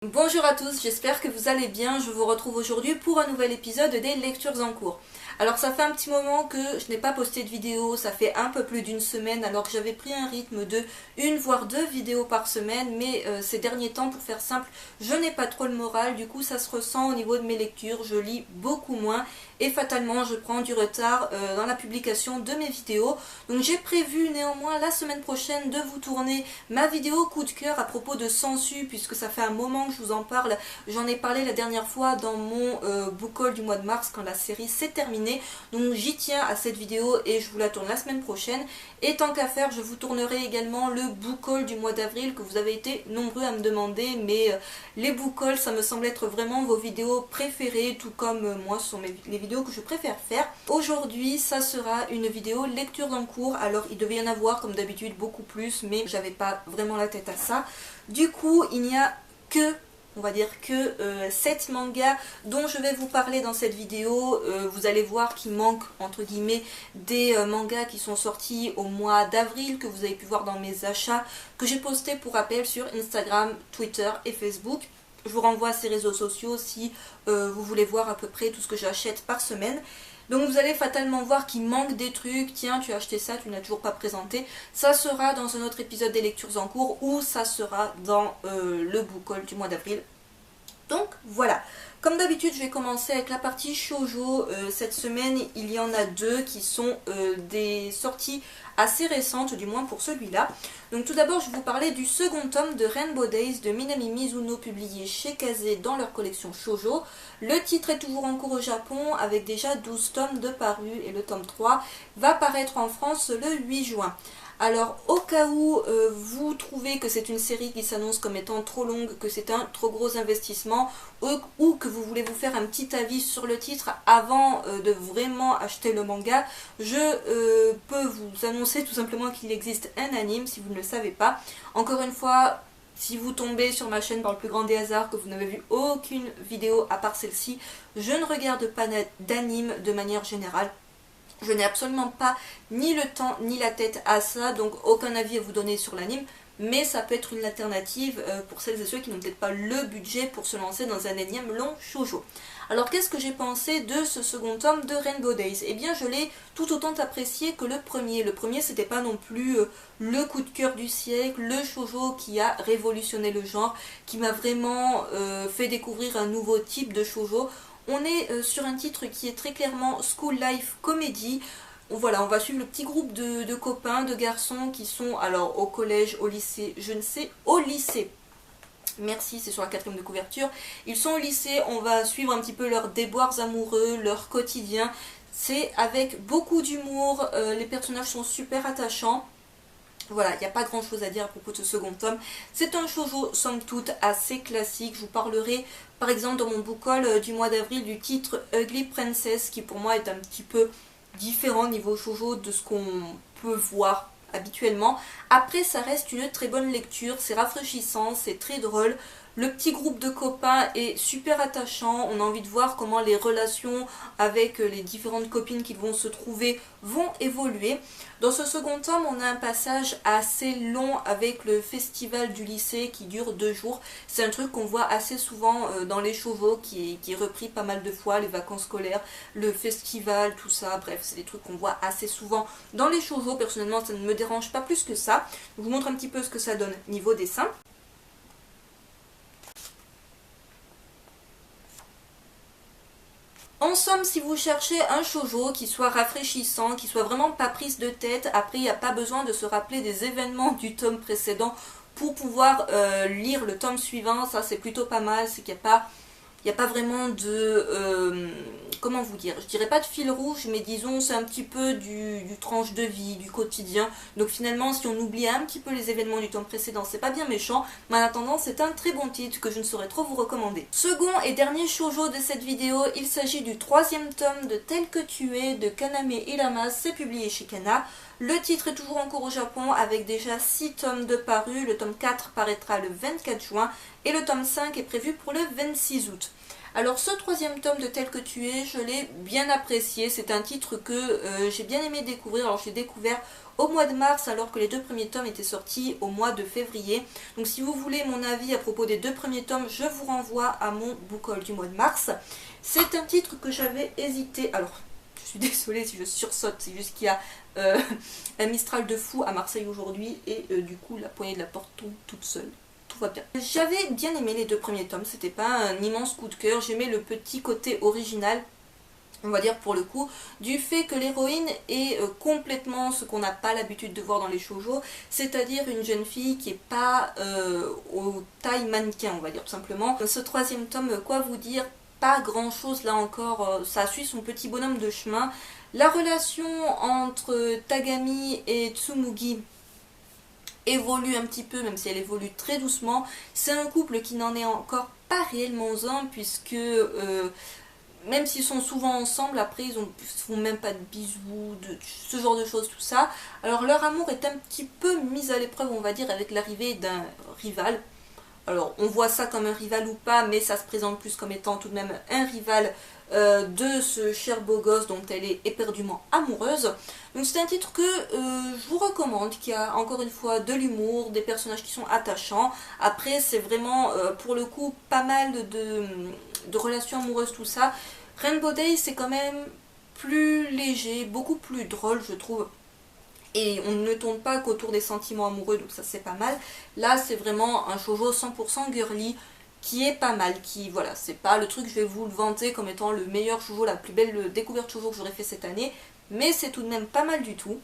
Bonjour à tous, j'espère que vous allez bien. Je vous retrouve aujourd'hui pour un nouvel épisode des lectures en cours. Alors ça fait un petit moment que je n'ai pas posté de vidéo, ça fait un peu plus d'une semaine alors que j'avais pris un rythme de une voire deux vidéos par semaine, mais ces derniers temps, pour faire simple, je n'ai pas trop le moral, du coup ça se ressent au niveau de mes lectures, je lis beaucoup moins et fatalement je prends du retard dans la publication de mes vidéos. Donc j'ai prévu néanmoins la semaine prochaine de vous tourner ma vidéo coup de cœur à propos de Sensu, puisque ça fait un moment que je vous en parle. J'en ai parlé la dernière fois dans mon book haul du mois de mars quand la série s'est terminée. Donc j'y tiens à cette vidéo et je vous la tourne la semaine prochaine. Et tant qu'à faire, je vous tournerai également le book haul du mois d'avril que vous avez été nombreux à me demander. Mais les book hauls, ça me semble être vraiment vos vidéos préférées, tout comme moi, ce sont les vidéos que je préfère faire. Aujourd'hui, ça sera une vidéo lecture en cours. Alors il devait y en avoir comme d'habitude beaucoup plus, mais j'avais pas vraiment la tête à ça. Du coup, il n'y a que, on va dire que 7 mangas dont je vais vous parler dans cette vidéo. Vous allez voir qu'il manque entre guillemets des mangas qui sont sortis au mois d'avril, que vous avez pu voir dans mes achats, que j'ai posté pour rappel sur Instagram, Twitter et Facebook. Je vous renvoie à ces réseaux sociaux si vous voulez voir à peu près tout ce que j'achète par semaine. Donc vous allez fatalement voir qu'il manque des trucs. Tiens, tu as acheté ça, tu n'as toujours pas présenté. Ça sera dans un autre épisode des lectures en cours ou ça sera dans le book haul du mois d'avril. Donc voilà. Comme d'habitude, je vais commencer avec la partie shoujo. Cette semaine, il y en a deux qui sont des sorties assez récentes, du moins pour celui-là. Donc tout d'abord, je vais vous parler du second tome de Rainbow Days de Minami Mizuno, publié chez Kazé dans leur collection shoujo. Le titre est toujours en cours au Japon avec déjà 12 tomes de parus et le tome 3 va paraître en France le 8 juin. Alors au cas où vous trouvez que c'est une série qui s'annonce comme étant trop longue, que c'est un trop gros investissement, ou que vous voulez vous faire un petit avis sur le titre avant de vraiment acheter le manga, je peux vous annoncer tout simplement qu'il existe un anime si vous ne le savez pas. Encore une fois, si vous tombez sur ma chaîne par le plus grand des hasards, que vous n'avez vu aucune vidéo à part celle-ci, je ne regarde pas d'anime de manière générale. Je n'ai absolument pas ni le temps ni la tête à ça, donc aucun avis à vous donner sur l'anime, mais ça peut être une alternative pour celles et ceux qui n'ont peut-être pas le budget pour se lancer dans un énième long shoujo. Alors qu'est-ce que j'ai pensé de ce second tome de Rainbow Days? Eh bien je l'ai tout autant apprécié que le premier. Le premier c'était pas non plus le coup de cœur du siècle, le shoujo qui a révolutionné le genre, qui m'a vraiment fait découvrir un nouveau type de shoujo. On est sur un titre qui est très clairement School Life Comedy. Voilà, on va suivre le petit groupe de copains, de garçons qui sont alors au collège, au lycée, je ne sais, au lycée. Merci, c'est sur la 4e de couverture. Ils sont au lycée, on va suivre un petit peu leurs déboires amoureux, leur quotidien. C'est avec beaucoup d'humour, les personnages sont super attachants. Voilà, il n'y a pas grand chose à dire à propos de ce second tome. C'est un shoujo somme toute assez classique. Je vous parlerai par exemple dans mon book haul du mois d'avril du titre Ugly Princess, qui pour moi est un petit peu différent niveau shoujo de ce qu'on peut voir habituellement. Après, ça reste une très bonne lecture, c'est rafraîchissant, c'est très drôle. Le petit groupe de copains est super attachant, on a envie de voir comment les relations avec les différentes copines qui vont se trouver vont évoluer. Dans ce second tome, on a un passage assez long avec le festival du lycée qui dure 2 jours. C'est un truc qu'on voit assez souvent dans les shoujo qui est repris pas mal de fois, les vacances scolaires, le festival, tout ça, bref, c'est des trucs qu'on voit assez souvent dans les shoujo. Personnellement, ça ne me dérange pas plus que ça. Je vous montre un petit peu ce que ça donne niveau dessin. En somme, si vous cherchez un shoujo qui soit rafraîchissant, qui soit vraiment pas prise de tête, après il n'y a pas besoin de se rappeler des événements du tome précédent pour pouvoir lire le tome suivant, ça c'est plutôt pas mal, c'est qu'il n'y a pas vraiment de... comment vous dire? Je dirais pas de fil rouge, mais disons c'est un petit peu du tranche de vie, du quotidien. Donc finalement, si on oublie un petit peu les événements du tome précédent, c'est pas bien méchant, mais en attendant, c'est un très bon titre que je ne saurais trop vous recommander. Second et dernier shoujo de cette vidéo, il s'agit du 3e tome de Tel que tu es de Kaname Ilama, c'est publié chez Kana. Le titre est toujours en cours au Japon avec déjà 6 tomes de parus. Le tome 4 paraîtra le 24 juin et le tome 5 est prévu pour le 26 août. Alors ce troisième tome de Tel que tu es, je l'ai bien apprécié. C'est un titre que j'ai bien aimé découvrir. Alors j'ai découvert au mois de mars alors que les deux premiers tomes étaient sortis au mois de février. Donc si vous voulez mon avis à propos des deux premiers tomes, je vous renvoie à mon book haul du mois de mars. C'est un titre que j'avais hésité. Alors je suis désolée si je sursaute, c'est juste qu'il y a un Mistral de fou à Marseille aujourd'hui et du coup la poignée de la porte tombe toute seule. Tout va bien. J'avais bien aimé les deux premiers tomes, c'était pas un immense coup de cœur, j'aimais le petit côté original, on va dire pour le coup, du fait que l'héroïne est complètement ce qu'on n'a pas l'habitude de voir dans les shoujo, c'est-à-dire une jeune fille qui est pas aux tailles mannequin, on va dire tout simplement. Ce troisième tome, quoi vous dire, pas grand chose là encore, ça suit son petit bonhomme de chemin. La relation entre Tagami et Tsumugi évolue un petit peu, même si elle évolue très doucement. C'est un couple qui n'en est encore pas réellement un, puisque même s'ils sont souvent ensemble, après ils ne font même pas de bisous, ce genre de choses, tout ça. Alors leur amour est un petit peu mis à l'épreuve, on va dire, avec l'arrivée d'un rival. Alors on voit ça comme un rival ou pas, mais ça se présente plus comme étant tout de même un rival de ce cher beau gosse dont elle est éperdument amoureuse. Donc c'est un titre que je vous recommande, qui a encore une fois de l'humour, des personnages qui sont attachants. Après c'est vraiment pour le coup pas mal de relations amoureuses, tout ça. Rainbow Days c'est quand même plus léger, beaucoup plus drôle je trouve. Et on ne tourne pas qu'autour des sentiments amoureux, donc ça c'est pas mal. Là c'est vraiment un shoujo 100% girly qui est pas mal, qui voilà, c'est pas le truc je vais vous le vanter comme étant le meilleur shoujo, la plus belle découverte shoujo que j'aurais fait cette année, mais c'est tout de même pas mal du tout.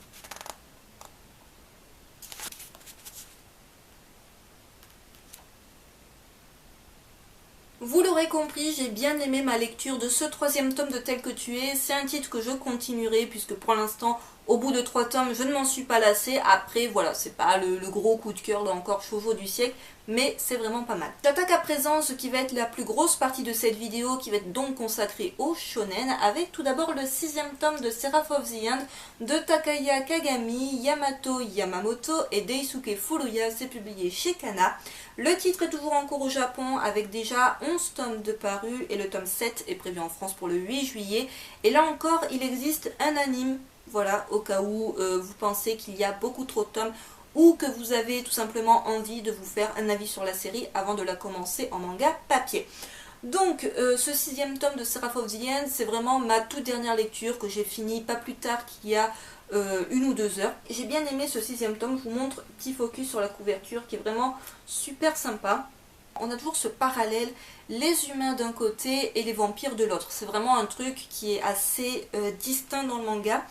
Vous l'aurez compris, j'ai bien aimé ma lecture de ce troisième tome de Tel que tu es. C'est un titre que je continuerai puisque pour l'instant, au bout de 3 tomes, je ne m'en suis pas lassée. Après, voilà, c'est pas le gros coup de cœur là encore shoujo du siècle, mais c'est vraiment pas mal. J'attaque à présent ce qui va être la plus grosse partie de cette vidéo, qui va être donc consacrée au shonen, avec tout d'abord le 6e tome de Seraph of the End de Takaya Kagami, Yamato Yamamoto et Daisuke Furuya. C'est publié chez Kana. Le titre est toujours en cours au Japon avec déjà 11 tomes de parus et le tome 7 est prévu en France pour le 8 juillet. Et là encore, il existe un anime, voilà, au cas où vous pensez qu'il y a beaucoup trop de tomes ou que vous avez tout simplement envie de vous faire un avis sur la série avant de la commencer en manga papier. Donc ce 6e tome de Seraph of the End, c'est vraiment ma toute dernière lecture que j'ai fini pas plus tard qu'il y a 1 ou 2 heures. J'ai bien aimé ce 6e tome, je vous montre un petit focus sur la couverture qui est vraiment super sympa. On a toujours ce parallèle, les humains d'un côté et les vampires de l'autre. C'est vraiment un truc qui est assez distinct dans le manga.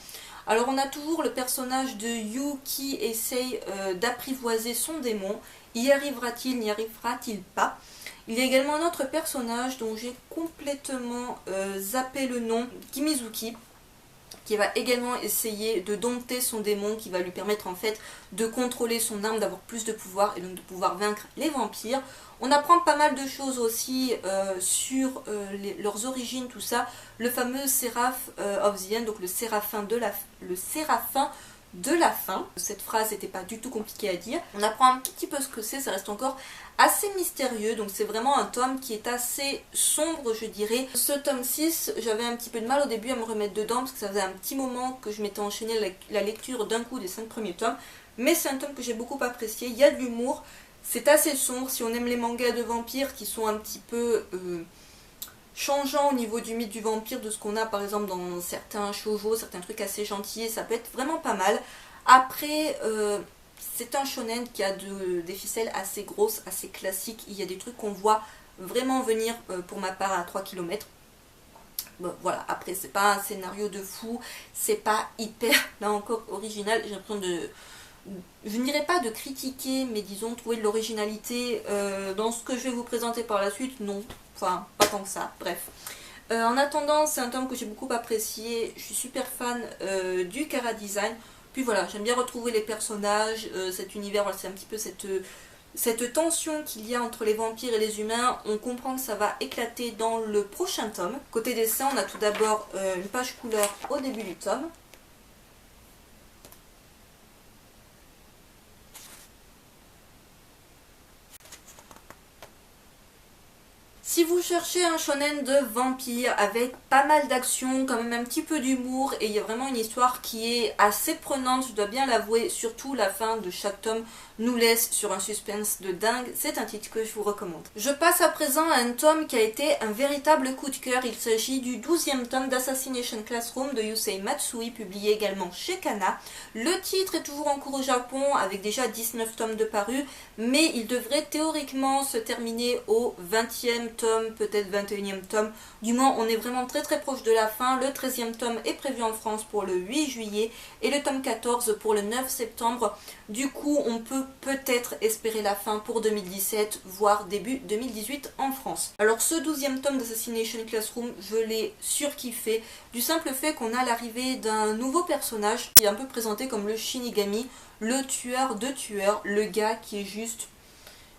Alors on a toujours le personnage de Yu qui essaye d'apprivoiser son démon. Y arrivera-t-il, n'y arrivera-t-il pas? Il y a également un autre personnage dont j'ai complètement zappé le nom, Kimizuki, qui va également essayer de dompter son démon, qui va lui permettre en fait de contrôler son âme, d'avoir plus de pouvoir et donc de pouvoir vaincre les vampires. On apprend pas mal de choses aussi sur leurs origines, tout ça. Le fameux Seraph of the End, donc le séraphin de la fin. Cette phrase n'était pas du tout compliquée à dire. On apprend un petit peu ce que c'est, ça reste encore assez mystérieux, donc c'est vraiment un tome qui est assez sombre je dirais. Ce tome 6, j'avais un petit peu de mal au début à me remettre dedans parce que ça faisait un petit moment que je m'étais enchaîné la lecture d'un coup des 5 premiers tomes, mais c'est un tome que j'ai beaucoup apprécié, il y a de l'humour, c'est assez sombre, si on aime les mangas de vampires qui sont un petit peu changeants au niveau du mythe du vampire, de ce qu'on a par exemple dans certains shoujo, certains trucs assez gentils, ça peut être vraiment pas mal. Après c'est un shonen qui a des ficelles assez grosses, assez classiques. Il y a des trucs qu'on voit vraiment venir pour ma part à 3 km. Bon, voilà, après c'est pas un scénario de fou, c'est pas hyper, là encore, original. J'ai l'impression de... Je ne dirais pas de critiquer, mais disons trouver de l'originalité dans ce que je vais vous présenter par la suite, non. Enfin, pas tant que ça, bref. En attendant, c'est un tome que j'ai beaucoup apprécié. Je suis super fan du chara design. Puis voilà, j'aime bien retrouver les personnages, cet univers, voilà, c'est un petit peu cette tension qu'il y a entre les vampires et les humains. On comprend que ça va éclater dans le prochain tome. Côté dessin, on a tout d'abord une page couleur au début du tome. Si vous cherchez un shonen de vampire avec pas mal d'action, quand même un petit peu d'humour, et il y a vraiment une histoire qui est assez prenante, je dois bien l'avouer, surtout la fin de chaque tome nous laisse sur un suspense de dingue, c'est un titre que je vous recommande. Je passe à présent à un tome qui a été un véritable coup de cœur, il s'agit du 12e tome d'Assassination Classroom de Yusei Matsui, publié également chez Kana. Le titre est toujours en cours au Japon avec déjà 19 tomes de parus, mais il devrait théoriquement se terminer au 20e tome, peut-être 21e tome. Du moins, on est vraiment très proche de la fin. Le 13e tome est prévu en France pour le 8 juillet et le tome 14 pour le 9 septembre. Du coup, on peut peut-être espérer la fin pour 2017, voire début 2018 en France. Alors, ce 12e tome d'Assassination Classroom, je l'ai surkiffé, du simple fait qu'on a l'arrivée d'un nouveau personnage qui est un peu présenté comme le Shinigami, le tueur de tueurs, le gars qui est juste...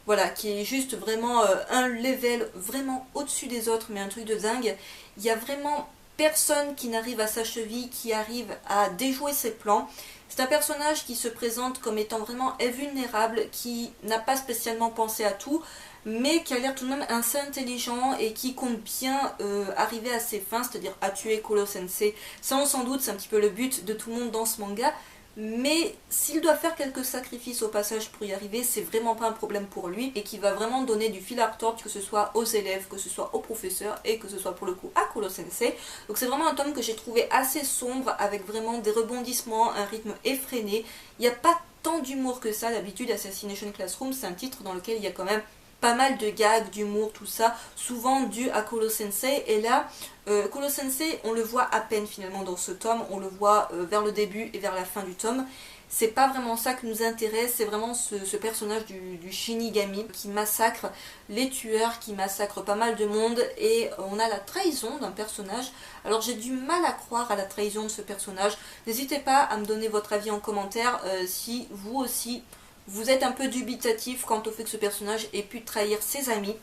Voilà, qui est juste vraiment un level vraiment au-dessus des autres, mais un truc de dingue. Il y a vraiment personne qui n'arrive à sa cheville, qui arrive à déjouer ses plans. C'est un personnage qui se présente comme étant vraiment invulnérable, qui n'a pas spécialement pensé à tout, mais qui a l'air tout de même assez intelligent et qui compte bien arriver à ses fins, c'est-à-dire à tuer Kuro Sensei. Ça, on s'en doute, c'est un petit peu le but de tout le monde dans ce manga. Mais s'il doit faire quelques sacrifices au passage pour y arriver, c'est vraiment pas un problème pour lui et qui va vraiment donner du fil à retordre, que ce soit aux élèves, que ce soit aux professeurs et que ce soit pour le coup à Kuro Sensei. Donc c'est vraiment un tome que j'ai trouvé assez sombre avec vraiment des rebondissements, un rythme effréné. Il n'y a pas tant d'humour que ça, d'habitude Assassination Classroom c'est un titre dans lequel il y a quand même pas mal de gags, d'humour, tout ça, souvent dû à Kuro Sensei. Et là, Kuro Sensei, on le voit à peine finalement dans ce tome, on le voit vers le début et vers la fin du tome. C'est pas vraiment ça qui nous intéresse, c'est vraiment ce personnage du Shinigami qui massacre les tueurs, qui massacre pas mal de monde, et on a la trahison d'un personnage. Alors j'ai du mal à croire à la trahison de ce personnage. N'hésitez pas à me donner votre avis en commentaire si vous aussi vous êtes un peu dubitatif quant au fait que ce personnage ait pu trahir ses amis.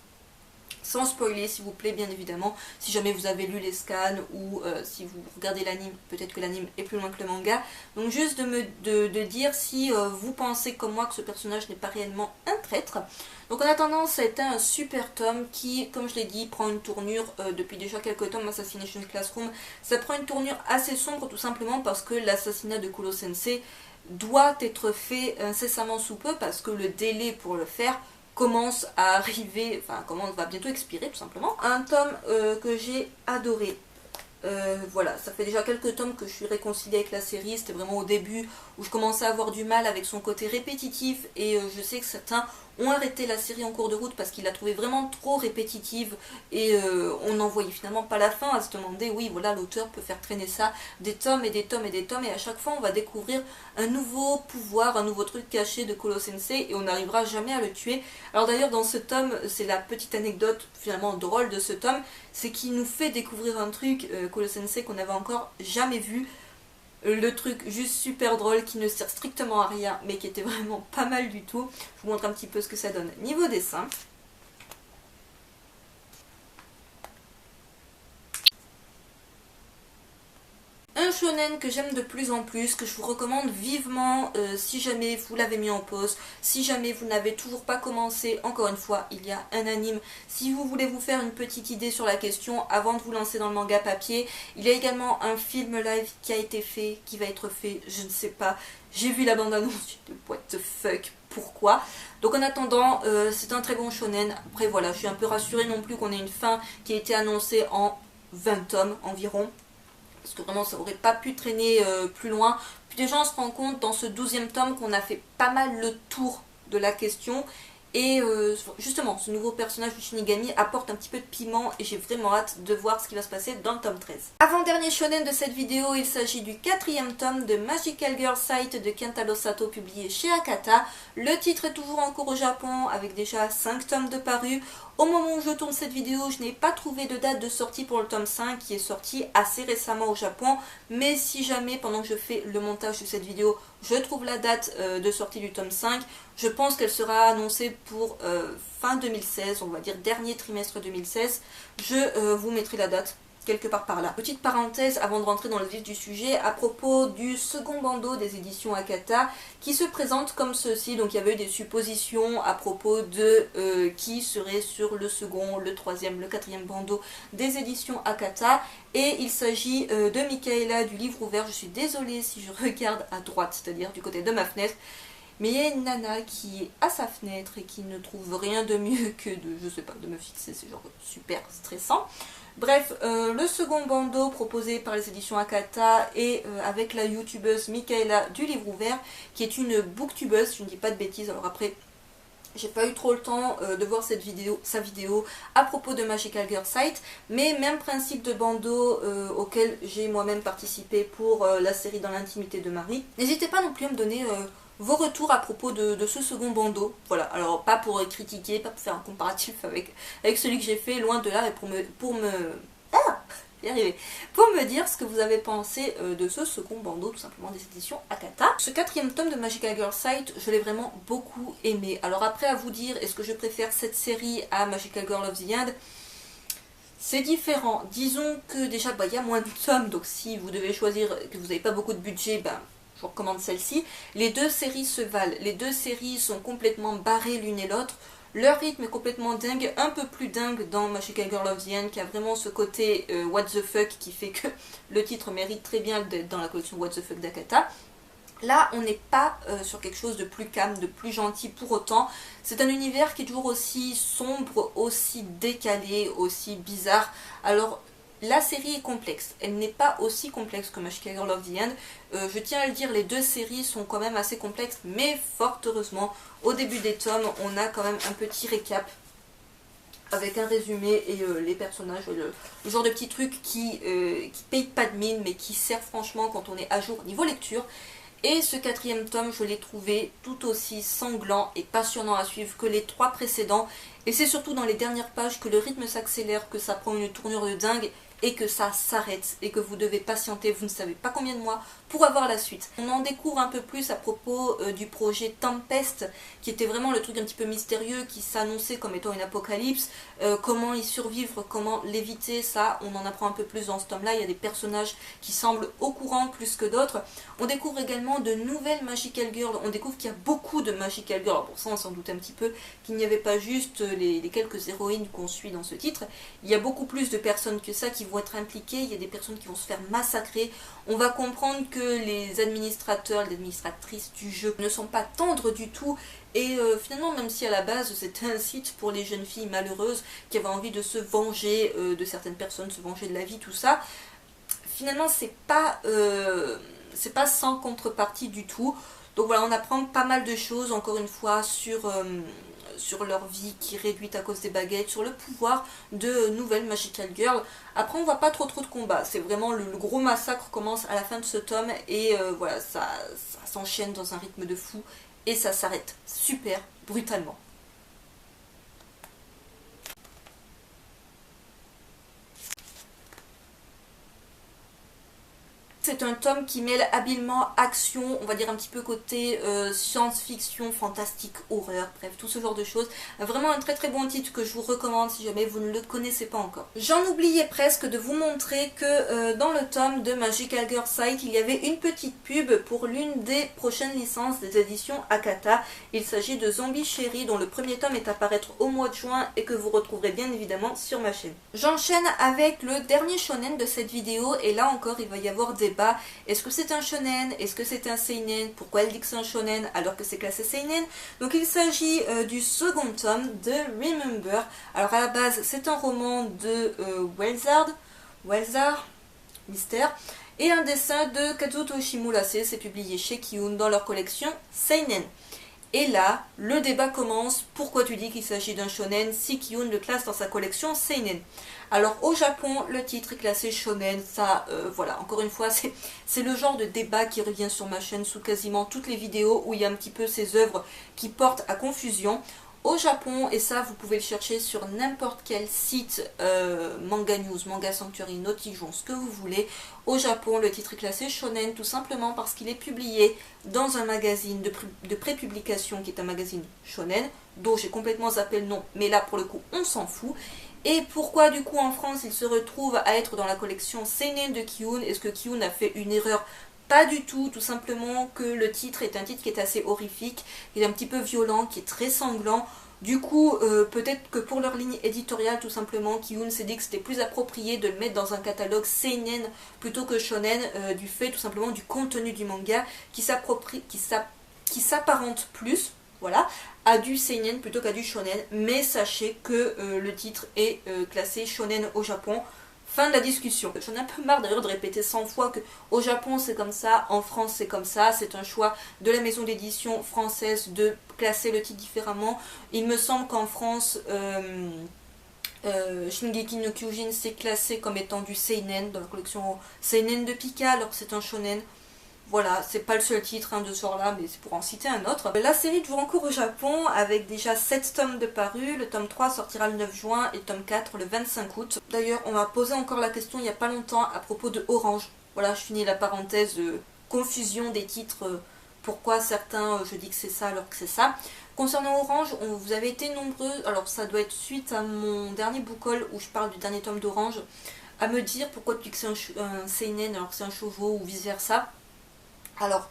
Sans spoiler s'il vous plaît, bien évidemment, si jamais vous avez lu les scans ou si vous regardez l'anime, peut-être que l'anime est plus loin que le manga. Donc juste de dire si vous pensez comme moi que ce personnage n'est pas réellement un traître. Donc en attendant, ça a été un super tome qui, comme je l'ai dit, prend une tournure depuis déjà quelques tomes, Assassination Classroom. Ça prend une tournure assez sombre tout simplement parce que l'assassinat de Kuro Sensei doit être fait incessamment sous peu parce que le délai pour le faire commence à arriver, enfin va bientôt expirer tout simplement. Un tome que j'ai adoré. Voilà, ça fait déjà quelques tomes que je suis réconciliée avec la série, c'était vraiment au début où je commençais à avoir du mal avec son côté répétitif et je sais que certains ont arrêté la série en cours de route parce qu'ils la trouvaient vraiment trop répétitive et on n'en voyait finalement pas la fin, à se demander oui voilà l'auteur peut faire traîner ça des tomes et des tomes et des tomes et à chaque fois on va découvrir un nouveau pouvoir, un nouveau truc caché de Kuro Sensei et on n'arrivera jamais à le tuer. Alors d'ailleurs dans ce tome, c'est la petite anecdote finalement drôle de ce tome, c'est qu'il nous fait découvrir un truc Kuro Sensei qu'on n'avait encore jamais vu. Le truc juste super drôle qui ne sert strictement à rien mais qui était vraiment pas mal du tout. Je vous montre un petit peu ce que ça donne niveau dessin. Un shonen que j'aime de plus en plus, que je vous recommande vivement si jamais vous l'avez mis en pause, si jamais vous n'avez toujours pas commencé, encore une fois, il y a un anime. Si vous voulez vous faire une petite idée sur la question avant de vous lancer dans le manga papier, il y a également un film live qui a été fait, qui va être fait, je ne sais pas. J'ai vu la bande-annonce, de what the fuck, pourquoi? Donc en attendant, c'est un très bon shonen. Après voilà, je suis un peu rassurée non plus qu'on ait une fin qui a été annoncée en 20 tomes environ. Parce que vraiment ça aurait pas pu traîner plus loin. Puis déjà on se rend compte dans ce 12e tome qu'on a fait pas mal le tour de la question. Et justement ce nouveau personnage du Shinigami apporte un petit peu de piment et j'ai vraiment hâte de voir ce qui va se passer dans le tome 13. Avant-dernier shonen de cette vidéo, il s'agit du 4e tome de Magical Girl Sight de Kentaro Sato publié chez Akata. Le titre est toujours en cours au Japon avec déjà 5 tomes de parus. Au moment où je tourne cette vidéo, je n'ai pas trouvé de date de sortie pour le tome 5 qui est sorti assez récemment au Japon. Mais si jamais, pendant que je fais le montage de cette vidéo, je trouve la date de sortie du tome 5, je pense qu'elle sera annoncée pour fin 2016, on va dire dernier trimestre 2016. Je vous mettrai la date. quelque part par là. Petite parenthèse avant de rentrer dans le vif du sujet à propos du second bandeau des éditions Akata qui se présente comme ceci. Donc il y avait eu des suppositions à propos de qui serait sur le second, le troisième, le quatrième bandeau des éditions Akata. Et il s'agit de Michaela du livre ouvert. Je suis désolée si je regarde à droite, c'est-à-dire du côté de ma fenêtre. Mais il y a une nana qui est à sa fenêtre et qui ne trouve rien de mieux que je sais pas, de me fixer, c'est genre super stressant. Bref, le second bandeau proposé par les éditions Akata est avec la youtubeuse Michaela du livre ouvert, qui est une booktubeuse, je ne dis pas de bêtises, alors après j'ai pas eu trop le temps de voir sa vidéo à propos de Magical Girl Site, mais même principe de bandeau auquel j'ai moi-même participé pour la série Dans l'intimité de Marie. N'hésitez pas non plus à me donner vos retours à propos de ce second bandeau. Voilà, alors pas pour critiquer, pas pour faire un comparatif avec celui que j'ai fait, loin de là, mais pour me dire ce que vous avez pensé de ce second bandeau, tout simplement des éditions Akata. Ce quatrième tome de Magical Girl Site, je l'ai vraiment beaucoup aimé. Alors après, à vous dire, est-ce que je préfère cette série à Magical Girl of the End? C'est différent. Disons que déjà, il y a moins de tomes, donc si vous devez choisir, que vous n'avez pas beaucoup de budget, je vous recommande celle-ci. Les deux séries se valent. Les deux séries sont complètement barrées l'une et l'autre. Leur rythme est complètement dingue, un peu plus dingue dans Magical Girl of the End, qui a vraiment ce côté what the fuck qui fait que le titre mérite très bien d'être dans la collection What the fuck d'Akata. Là, on n'est pas sur quelque chose de plus calme, de plus gentil pour autant. C'est un univers qui est toujours aussi sombre, aussi décalé, aussi bizarre. Alors, la série est complexe. Elle n'est pas aussi complexe que Magical Girl of the End. Je tiens à le dire, les deux séries sont quand même assez complexes, mais fort heureusement, au début des tomes, on a quand même un petit récap avec un résumé et les personnages, le genre de petits trucs qui payent pas de mine, mais qui servent franchement quand on est à jour niveau lecture. Et ce quatrième tome, je l'ai trouvé tout aussi sanglant et passionnant à suivre que les trois précédents. Et c'est surtout dans les dernières pages que le rythme s'accélère, que ça prend une tournure de dingue et que ça s'arrête et que vous devez patienter, vous ne savez pas combien de mois, pour avoir la suite. On en découvre un peu plus à propos du projet Tempest, qui était vraiment le truc un petit peu mystérieux, qui s'annonçait comme étant une apocalypse, comment y survivre, comment l'éviter, ça on en apprend un peu plus dans ce tome-là. Il y a des personnages qui semblent au courant plus que d'autres. On découvre également de nouvelles Magical Girls, on découvre qu'il y a beaucoup de Magical Girls, pour ça on s'en doute un petit peu, qu'il n'y avait pas juste les quelques héroïnes qu'on suit dans ce titre, il y a beaucoup plus de personnes que ça qui vont être impliquées, il y a des personnes qui vont se faire massacrer, on va comprendre que les administrateurs, les administratrices du jeu ne sont pas tendres du tout, et finalement même si à la base c'était un site pour les jeunes filles malheureuses qui avaient envie de se venger de certaines personnes, se venger de la vie, tout ça, finalement c'est pas sans contrepartie du tout. Donc voilà, on apprend pas mal de choses encore une fois sur leur vie qui est réduite à cause des baguettes, sur le pouvoir de nouvelles Magical Girls. Après on voit pas trop de combats, c'est vraiment le gros massacre commence à la fin de ce tome et voilà, ça s'enchaîne dans un rythme de fou et ça s'arrête super brutalement. C'est un tome qui mêle habilement action, on va dire un petit peu côté science-fiction, fantastique, horreur, bref, tout ce genre de choses. Vraiment un très très bon titre que je vous recommande si jamais vous ne le connaissez pas encore. J'en oubliais presque de vous montrer que dans le tome de Magical Girl Site, il y avait une petite pub pour l'une des prochaines licences des éditions Akata. Il s'agit de Zombie Cherry, dont le premier tome est à paraître au mois de juin et que vous retrouverez bien évidemment sur ma chaîne. J'enchaîne avec le dernier shonen de cette vidéo et là encore il va y avoir des débat. Est-ce que c'est un shonen? Est-ce que c'est un seinen? Pourquoi elle dit que c'est un shonen alors que c'est classé seinen? Donc il s'agit du second tome de Remember. Alors à la base c'est un roman de Welsard, Mystère, et un dessin de Kazuto Shimurase. C'est publié chez Kiun dans leur collection Seinen. Et là, le débat commence. Pourquoi tu dis qu'il s'agit d'un shonen si Kiun le classe dans sa collection Seinen? Alors au Japon, le titre est classé shonen. Ça, voilà, encore une fois, c'est le genre de débat qui revient sur ma chaîne sous quasiment toutes les vidéos où il y a un petit peu ces œuvres qui portent à confusion. Au Japon, et ça vous pouvez le chercher sur n'importe quel site, Manga News, Manga Sanctuary, Notijon, ce que vous voulez. Au Japon, le titre est classé shonen tout simplement parce qu'il est publié dans un magazine de prépublication qui est un magazine shonen, dont j'ai complètement zappé le nom, mais là pour le coup on s'en fout. Et pourquoi du coup en France il se retrouve à être dans la collection Seinen de Ki-hoon? Est-ce que Ki-hoon a fait une erreur? Pas du tout, tout simplement que le titre est un titre qui est assez horrifique, qui est un petit peu violent, qui est très sanglant. Du coup, peut-être que pour leur ligne éditoriale, tout simplement, Ki-hoon s'est dit que c'était plus approprié de le mettre dans un catalogue seinen plutôt que shonen, du fait tout simplement du contenu du manga qui s'apparente plus, voilà, à du seinen plutôt qu'à du shonen. Mais sachez que le titre est classé shonen au Japon. Fin de la discussion. J'en ai un peu marre d'ailleurs de répéter 100 fois que au Japon c'est comme ça, en France c'est comme ça, c'est un choix de la maison d'édition française de classer le titre différemment. Il me semble qu'en France, Shingeki no Kyojin c'est classé comme étant du seinen dans la collection seinen de Pika alors que c'est un shonen. Voilà, c'est pas le seul titre de ce genre-là, mais c'est pour en citer un autre. La série est toujours en cours au Japon, avec déjà 7 tomes de parus. Le tome 3 sortira le 9 juin et le tome 4 le 25 août. D'ailleurs, on m'a posé encore la question il n'y a pas longtemps à propos de Orange. Voilà, je finis la parenthèse de confusion des titres. Pourquoi certains, je dis que c'est ça alors que c'est ça. Concernant Orange, vous avez été nombreux, alors ça doit être suite à mon dernier book haul où je parle du dernier tome d'Orange, à me dire pourquoi tu dis que c'est un seinen alors que c'est un shoujo ou vice versa. Alors,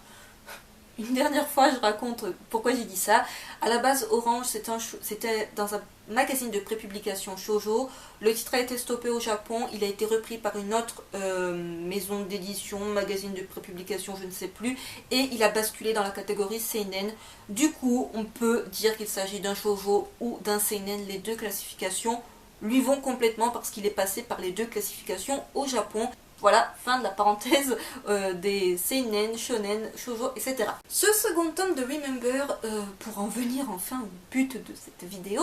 une dernière fois, je raconte pourquoi j'ai dit ça. À la base, Orange, c'était dans un magazine de prépublication shoujo. Le titre a été stoppé au Japon. Il a été repris par une autre maison d'édition, magazine de prépublication, je ne sais plus. Et il a basculé dans la catégorie seinen. Du coup, on peut dire qu'il s'agit d'un shoujo ou d'un seinen. Les deux classifications lui vont complètement parce qu'il est passé par les deux classifications au Japon. Voilà, fin de la parenthèse des seinen, shonen, shoujo, etc. Ce second tome de Remember, pour en venir enfin au but de cette vidéo,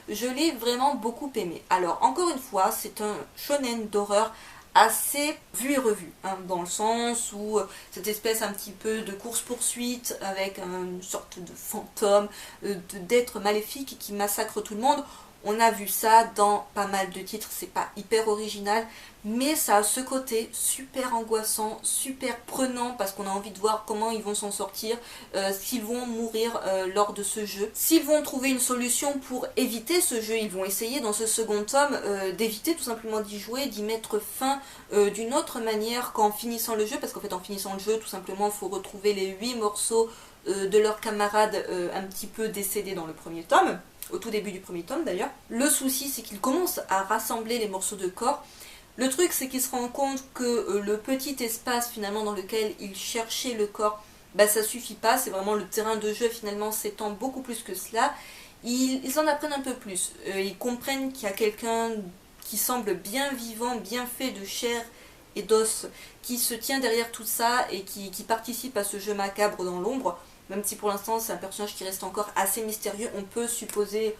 je l'ai vraiment beaucoup aimé. Alors, encore une fois, c'est un shonen d'horreur assez vu et revu, dans le sens où cette espèce un petit peu de course-poursuite avec une sorte de fantôme, d'être maléfique qui massacre tout le monde. On a vu ça dans pas mal de titres, c'est pas hyper original, mais ça a ce côté super angoissant, super prenant parce qu'on a envie de voir comment ils vont s'en sortir, s'ils vont mourir lors de ce jeu. S'ils vont trouver une solution pour éviter ce jeu, ils vont essayer dans ce second tome d'éviter tout simplement d'y jouer, d'y mettre fin d'une autre manière qu'en finissant le jeu, parce qu'en fait en finissant le jeu, tout simplement, il faut retrouver les 8 morceaux de leurs camarades un petit peu décédés dans le premier tome. Au tout début du premier tome d'ailleurs. Le souci c'est qu'il commence à rassembler les morceaux de corps. Le truc c'est qu'il se rend compte que le petit espace finalement dans lequel il cherchait le corps, bah ça suffit pas, c'est vraiment le terrain de jeu finalement s'étend beaucoup plus que cela. Ils en apprennent un peu plus, ils comprennent qu'il y a quelqu'un qui semble bien vivant, bien fait de chair et d'os, qui se tient derrière tout ça et qui participe à ce jeu macabre dans l'ombre. Même si pour l'instant c'est un personnage qui reste encore assez mystérieux, on peut supposer,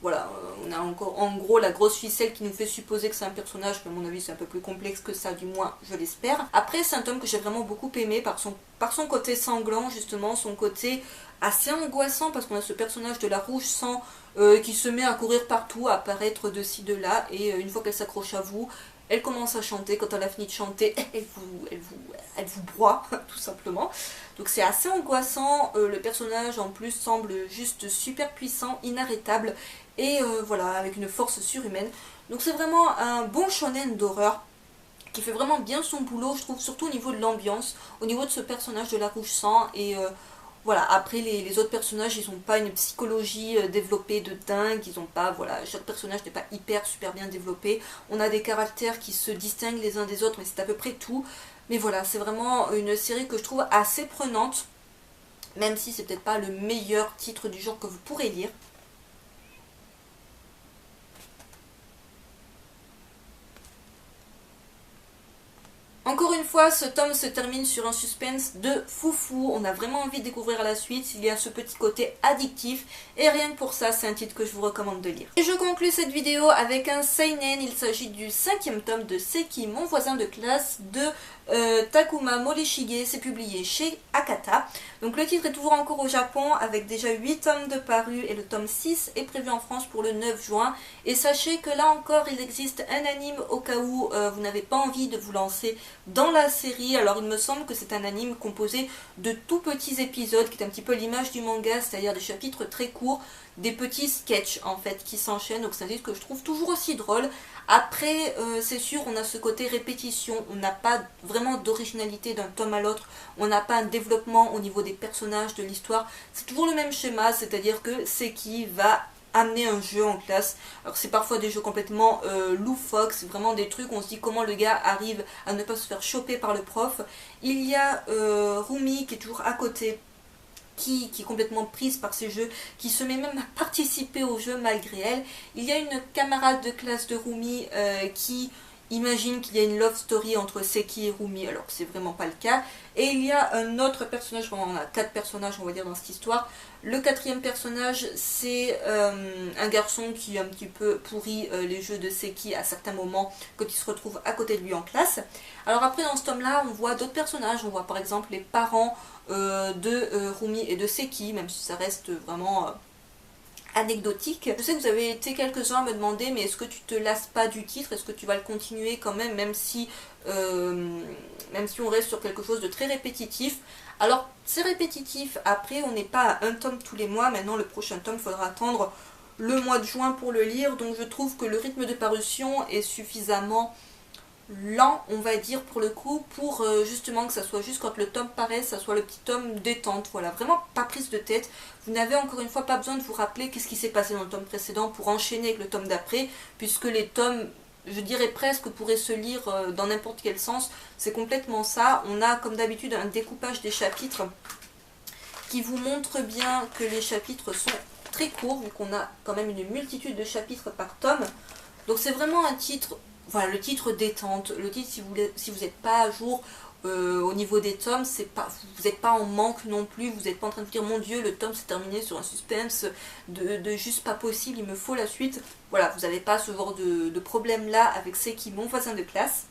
voilà, on a encore en gros la grosse ficelle qui nous fait supposer que c'est un personnage, mais à mon avis c'est un peu plus complexe que ça, du moins je l'espère. Après c'est un tome que j'ai vraiment beaucoup aimé par son côté sanglant justement, son côté assez angoissant parce qu'on a ce personnage de la rouge sang qui se met à courir partout, à apparaître de ci de là, et une fois qu'elle s'accroche à vous, elle commence à chanter. Quand elle a fini de chanter, elle vous broie, tout simplement. Donc c'est assez angoissant. Le personnage en plus semble juste super puissant, inarrêtable, et voilà, avec une force surhumaine. Donc c'est vraiment un bon shonen d'horreur qui fait vraiment bien son boulot, je trouve, surtout au niveau de l'ambiance, au niveau de ce personnage de la rouge sang. Et voilà, après les autres personnages, ils n'ont pas une psychologie développée de dingue, ils ont pas, voilà, chaque personnage n'est pas hyper super bien développé. On a des caractères qui se distinguent les uns des autres, mais c'est à peu près tout. Mais voilà, c'est vraiment une série que je trouve assez prenante, même si c'est peut-être pas le meilleur titre du genre que vous pourrez lire. Encore une fois, ce tome se termine sur un suspense de foufou. On a vraiment envie de découvrir la suite. Il y a ce petit côté addictif. Et rien que pour ça, c'est un titre que je vous recommande de lire. Et je conclue cette vidéo avec un seinen. Il s'agit du 5e tome de Seki, mon voisin de classe, de Takuma Morishige. C'est publié chez Akata. Donc le titre est toujours en cours au Japon avec déjà 8 tomes de parus. Et le tome 6 est prévu en France pour le 9 juin. Et sachez que là encore, il existe un anime au cas où vous n'avez pas envie de vous lancer dans la série. Alors il me semble que c'est un anime composé de tout petits épisodes, qui est un petit peu l'image du manga, c'est-à-dire des chapitres très courts, des petits sketchs en fait qui s'enchaînent, donc c'est un titre que je trouve toujours aussi drôle. Après c'est sûr, on a ce côté répétition, on n'a pas vraiment d'originalité d'un tome à l'autre, on n'a pas un développement au niveau des personnages, de l'histoire, c'est toujours le même schéma, c'est-à-dire que Seki va amener un jeu en classe. Alors c'est parfois des jeux complètement loufoques, c'est vraiment des trucs où on se dit comment le gars arrive à ne pas se faire choper par le prof. Il y a Rumi qui est toujours à côté, qui est complètement prise par ces jeux, qui se met même à participer au jeu malgré elle. Il y a une camarade de classe de Rumi qui imagine qu'il y a une love story entre Seki et Rumi, alors que c'est vraiment pas le cas. Et il y a un autre personnage, bon, on a 4 personnages on va dire dans cette histoire. Le 4e personnage, c'est un garçon qui un petit peu pourrit les jeux de Seki à certains moments quand il se retrouve à côté de lui en classe. Alors après dans ce tome là on voit d'autres personnages, on voit par exemple les parents de Rumi et de Seki, même si ça reste vraiment anecdotique. Je sais que vous avez été quelques-uns à me demander mais est-ce que tu te lasses pas du titre, est-ce que tu vas le continuer quand même, même si on reste sur quelque chose de très répétitif. Alors c'est répétitif, après on n'est pas à un tome tous les mois, maintenant le prochain tome il faudra attendre le mois de juin pour le lire, donc je trouve que le rythme de parution est suffisamment lent on va dire pour le coup, pour justement que ça soit juste quand le tome paraît, ça soit le petit tome détente, voilà, vraiment pas prise de tête. Vous n'avez encore une fois pas besoin de vous rappeler qu'est-ce qui s'est passé dans le tome précédent pour enchaîner avec le tome d'après, puisque les tomes, je dirais presque, pourraient se lire dans n'importe quel sens, c'est complètement ça. On a comme d'habitude un découpage des chapitres qui vous montre bien que les chapitres sont très courts, vu qu'on a quand même une multitude de chapitres par tome, donc c'est vraiment un titre. Voilà, le titre détente, le titre si vous n'êtes pas à jour au niveau des tomes, vous n'êtes pas en manque non plus, vous n'êtes pas en train de vous dire mon dieu le tome s'est terminé sur un suspense de juste pas possible, il me faut la suite. Voilà, vous n'avez pas ce genre de problème là avec Seki, mon voisin de classe.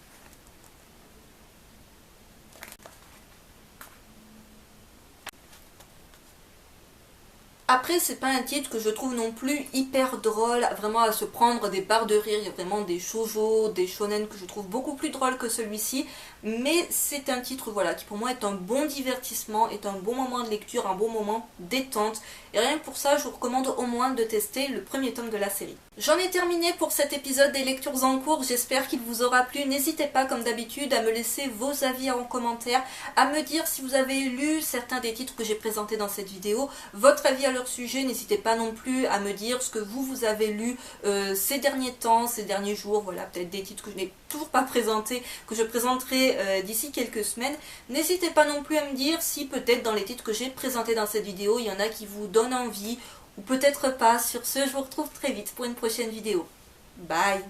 Après, c'est pas un titre que je trouve non plus hyper drôle, vraiment à se prendre des barres de rire. Il y a vraiment des shoujo, des shonen que je trouve beaucoup plus drôles que celui-ci. Mais c'est un titre voilà, qui pour moi est un bon divertissement, est un bon moment de lecture, un bon moment détente. Et rien que pour ça, je vous recommande au moins de tester le premier tome de la série. J'en ai terminé pour cet épisode des lectures en cours, j'espère qu'il vous aura plu. N'hésitez pas comme d'habitude à me laisser vos avis en commentaire, à me dire si vous avez lu certains des titres que j'ai présentés dans cette vidéo, votre avis à leur sujet. N'hésitez pas non plus à me dire ce que vous avez lu ces derniers temps, ces derniers jours, voilà, peut-être des titres que je n'ai toujours pas présentés, que je présenterai d'ici quelques semaines. N'hésitez pas non plus à me dire si peut-être dans les titres que j'ai présentés dans cette vidéo, il y en a qui vous donnent envie, ou peut-être pas. Sur ce, je vous retrouve très vite pour une prochaine vidéo. Bye!